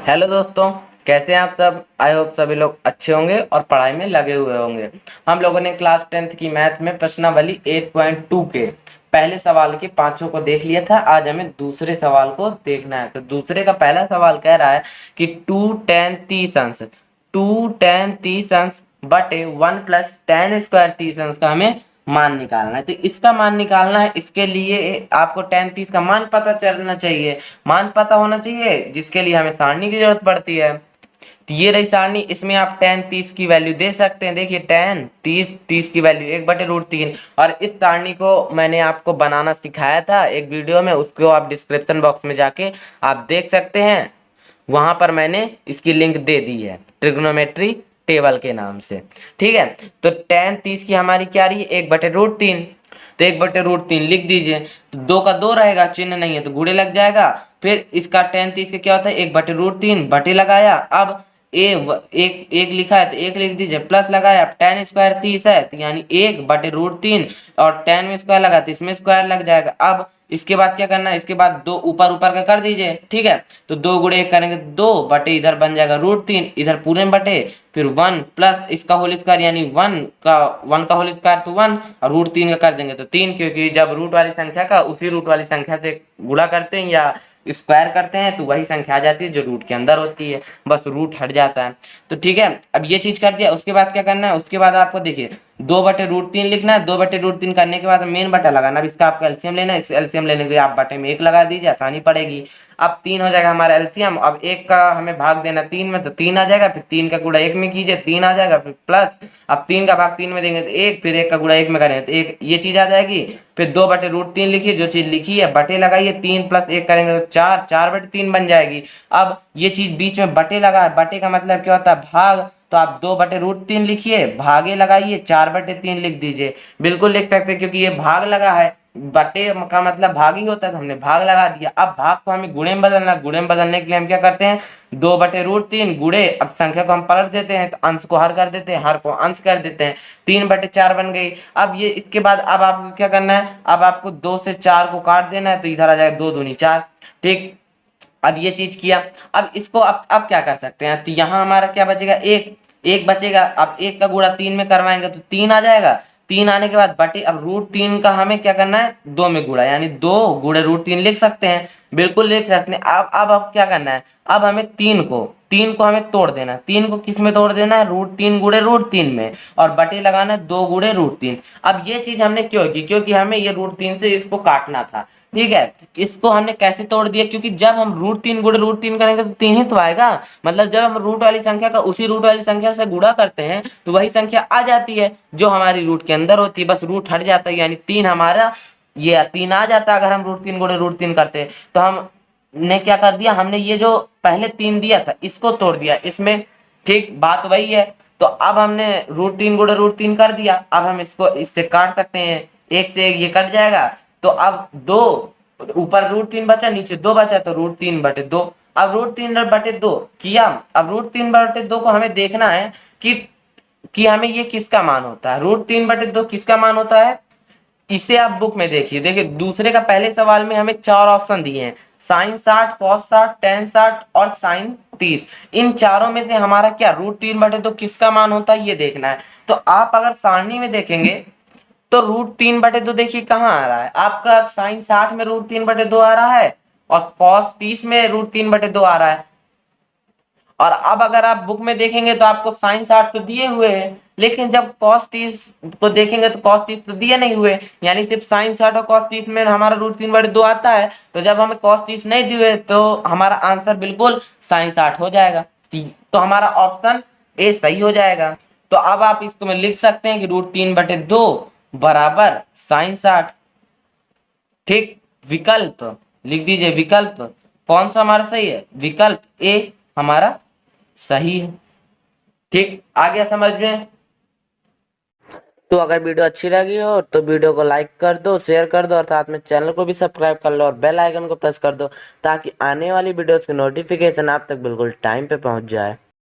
Hello दोस्तों, कैसे हैं आप सब। आई होप सभी लोग अच्छे होंगे और पढ़ाई में लगे हुए होंगे। हम लोगों ने क्लास 10th की मैथ में प्रश्नावली 8.2 के पहले सवाल के पांचों को देख लिया था। आज हमें दूसरे सवाल को देखना है। तो दूसरे का पहला सवाल कह रहा है कि 2 tan 30 अंश बटे 1 + tan² 30 अंश का हमें मान निकालना है। तो इसका मान निकालना है, इसके लिए आपको tan 30 का मान पता चलना चाहिए, मान पता होना चाहिए, जिसके लिए हमें सारणी की जरूरत पड़ती है। तो ये रही सारणी, इसमें आप tan 30 की वैल्यू दे सकते हैं। देखिए tan 30 की वैल्यू 1/√3। और इस सारणी को मैंने आपको बनाना सिखाया था एक वीडियो में, उसको आप डिस्क्रिप्शन बॉक्स में जाके आप देख सकते हैं। वहां पर मैंने इसकी लिंक दे दी है ट्रिग्नोमेट्री टेबल के नाम से। ठीक है, तो tan 30 की हमारी क्या रही है 1/√3। तो 1/√3 लिख दीजिए। तो 2 का 2 रहेगा, चिन्ह नहीं है तो गुणे लग जाएगा। फिर इसका tan 30 का क्या होता है 1/√3 बटे लगाया। अब एक एक लिखा है तो एक लिख दीजिए, प्लस लगाया। अब tan² 30 है तो यानी 1/√3 और tan में स्क्वायर लगा तो इसमें स्क्वायर लग जाएगा। अब इसके बाद क्या करना है, इसके बाद दो ऊपर ऊपर का कर दीजिए। ठीक है, तो 2 गुणे 1 करेंगे 2 बटे इधर बन जाएगा √3, इधर पूरे में बटे, फिर 1 प्लस इसका होल स्क्वायर यानी 1 का होल स्क्वायर तो 1 और √3 का कर देंगे तो 3, क्योंकि जब रूट वाली संख्या का उसी रूट वाली संख्या से गुणा करते हैं या स्क्वायर करते हैं तो वही संख्या आ जाती है जो रूट के अंदर होती है, बस रूट हट जाता है। तो ठीक है, अब ये चीज कर दिया। उसके बाद क्या करना है, उसके बाद आपको देखिए 2/√3 लिखना है। 2/√3 करने के बाद मेन बटा लगाना। अब इसका आपका एलसीएम लेना है, इस एलसीएम लेने के लिए आप बटे में 1 लगा दीजिए, आसानी पड़ेगी। अब 3 हो जाएगा हमारा एलसीएम। अब 1 का हमें भाग देना 3 में तो 3 आ जाएगा, फिर 3 का गुणा 1 में कीजिए 3 आ जाएगा, फिर प्लस अब 3 का भाग 3 में देंगे तो 1, फिर 1 का गुणा 1 में करेंगे तो 1, ये चीज आ जाएगी। फिर 2/√3 लिखिए, जो चीज लिखी है बटे लगाइए, 3 + 1 करेंगे तो 4, 4/3 बन जाएगी। अब ये चीज बीच में बटे लगा है, बटे का मतलब क्या होता है भाग, तो आप 2/√3 लिखिए, भागे लगाइए 4/3 लिख दीजिए। बिल्कुल लिख सकते हैं क्योंकि ये भाग लगा है, बटे का मतलब भाग ही होता है तो हमने भाग लगा दिया। अब भाग को हमें गुणे में बदलना, गुणे में बदलने के लिए हम क्या करते हैं 2/√3 गुणे, अब संख्या को हम पलट देते हैं तो अंश को हर कर देते हैं, हर को अंश कर देते हैं, 3/4 बन गई। अब ये इसके बाद अब आपको क्या करना है, अब आपको 2 से 4 को काट देना है तो इधर आ जाएगा 2 दूनी 4। ठीक, अब ये चीज किया। अब इसको अब क्या कर सकते हैं, तो यहाँ हमारा क्या बचेगा 1, 1 बचेगा। अब 1 का गुणा 3 में करवाएंगे तो 3 आ जाएगा। 3 आने के बाद बटे, अब √3 का हमें क्या करना है 2 में गुणा, यानी 2 गुणे √3 लिख सकते हैं, बिल्कुल लिख सकते हैं। अब क्या करना है, अब हमें 3 को हमें तोड़ देना है। 3 को किस में तोड़ देना है √3 गुणे √3 में, और बटे लगाना है 2 गुणे √3। अब ये चीज हमने क्यों की, क्योंकि हमें ये √3 से इसको काटना था। ठीक है, इसको हमने कैसे तोड़ दिया, क्योंकि जब हम √3 गुणे √3 करेंगे तो 3 ही तो आएगा। मतलब जब हम रूट वाली संख्या का उसी रूट वाली संख्या से गुणा करते हैं तो वही संख्या आ जाती है जो हमारी रूट के अंदर होती है, बस रूट हट जाता है, यानी 3 हमारा, ये 3 आ जाता है। अगर हम √3 गुणे √3 करते हैं तो हमने क्या कर दिया, हमने ये जो पहले 3 दिया था इसको तोड़ दिया इसमें। ठीक, बात वही है। तो अब हमने √3 गुणे √3 कर दिया। अब हम इसको इससे काट सकते हैं, 1 से 1 ये कट जाएगा। तो अब 2, ऊपर √3 बचा, नीचे 2 बचा, तो √3/2। अब √3/2 किया। अब √3/2 को हमें देखना है कि हमें ये किसका मान होता है, √3/2 किसका मान होता है। इसे आप बुक में देखिए, देखिए दूसरे का पहले सवाल में हमें 4 ऑप्शन दिए हैं, sin 60, cos 60, tan 60 और sin 30। इन चारों में से हमारा क्या √3/2 किसका मान होता है ये देखना है। तो आप अगर सारणी में देखेंगे तो √3/2 देखिए कहाँ आ रहा है आपका, sin 60 में √3/2 आ रहा है और cos 30 में √3/2 आ रहा है। और अब अगर आप बुक में देखेंगे तो आपको sin 60 तो दिए हुए हैं, लेकिन जब cos 30 को देखेंगे तो cos 30 तो दिए नहीं हुए, यानी सिर्फ sin 60 और cos 30 में हमारा √3/2 आता है। तो जब हमें cos 30 नहीं दिए तो हमारा आंसर बिल्कुल sin 60 हो जाएगा। तो हमारा ऑप्शन ए सही हो जाएगा। तो अब आप इसको में लिख सकते हैं कि √3/2 बराबर sin 60। ठीक, विकल्प लिख दीजिए, विकल्प कौन सा हमारा सही है, विकल्प ए हमारा सही है। ठीक, आ गया समझ में। तो अगर वीडियो अच्छी लगी हो तो वीडियो को लाइक कर दो, शेयर कर दो और साथ में चैनल को भी सब्सक्राइब कर लो और बेल आइकन को प्रेस कर दो ताकि आने वाली वीडियोस की नोटिफिकेशन आप तक बिल्कुल टाइम पे पहुंच जाए।